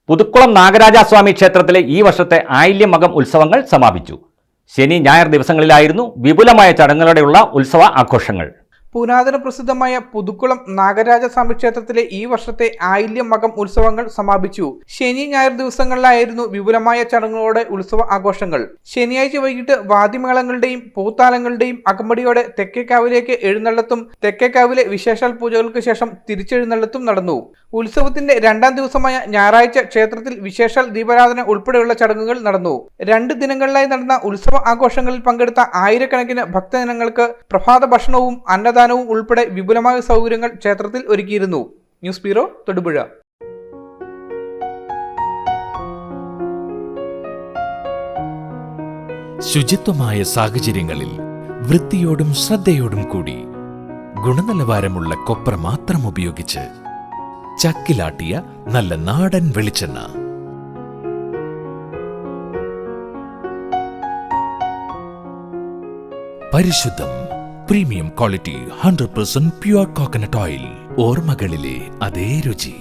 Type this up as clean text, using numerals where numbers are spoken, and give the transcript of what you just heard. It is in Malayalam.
പുതുക്കുളം നാഗരാജസ്വാമി ക്ഷേത്രത്തിലെ ഈ വർഷത്തെ ആയില്യമകം ഉത്സവങ്ങൾ സമാപിച്ചു. ശനി ഞായർ ദിവസങ്ങളിലായിരുന്നു വിപുലമായ ചടങ്ങുകളോടെയുള്ള ഉത്സവ ആഘോഷങ്ങൾ. പുരാതന പ്രസിദ്ധമായ പുതുക്കുളം നാഗരാജസ്വാമി ക്ഷേത്രത്തിലെ ഈ വർഷത്തെ ആയില്യമകം ഉത്സവങ്ങൾ സമാപിച്ചു. ശനി ഞായർ ദിവസങ്ങളിലായിരുന്നു വിപുലമായ ചടങ്ങുകളോടെ ഉത്സവ ആഘോഷങ്ങൾ. ശനിയാഴ്ച വൈകിട്ട് വാദ്യമേളങ്ങളുടെയും പൂത്താലങ്ങളുടെയും അകമ്പടിയോടെ തെക്കേക്കാവിലേക്ക് എഴുന്നള്ളത്തും തെക്കേക്കാവിലെ വിശേഷാൽ പൂജകൾക്ക് ശേഷം തിരിച്ചെഴുന്നള്ളത്തും നടന്നു. ഉത്സവത്തിന്റെ രണ്ടാം ദിവസമായ ഞായറാഴ്ച ക്ഷേത്രത്തിൽ വിശേഷാൽ ദീപാരാധന ഉൾപ്പെടെയുള്ള ചടങ്ങുകൾ നടന്നു. 2 ദിനങ്ങളിലായി നടന്ന ഉത്സവ ആഘോഷങ്ങളിൽ പങ്കെടുത്ത ആയിരക്കണക്കിന് ഭക്തജനങ്ങൾക്ക് പ്രഭാത ഭക്ഷണവും അന്നദാനവും ഉൾപ്പെടെ വിപുലമായ സൗകര്യങ്ങൾ ക്ഷേത്രത്തിൽ ഒരുക്കിയിരുന്നു. News bureau, Thodupuzha. ശുചിത്വമായ സാഹചര്യങ്ങളിൽ വൃത്തിയോടും ശ്രദ്ധയോടും കൂടി ഗുണനിലവാരമുള്ള കൊപ്ര മാത്രം ഉപയോഗിച്ച് ചക്കിലാട്ടിയ നല്ല നാടൻ വെളിച്ചെണ്ണ. പരിശുദ്ധം, premium quality, 100% pure coconut oil. ഓർമ്മകളിലെ അതേ രുചി.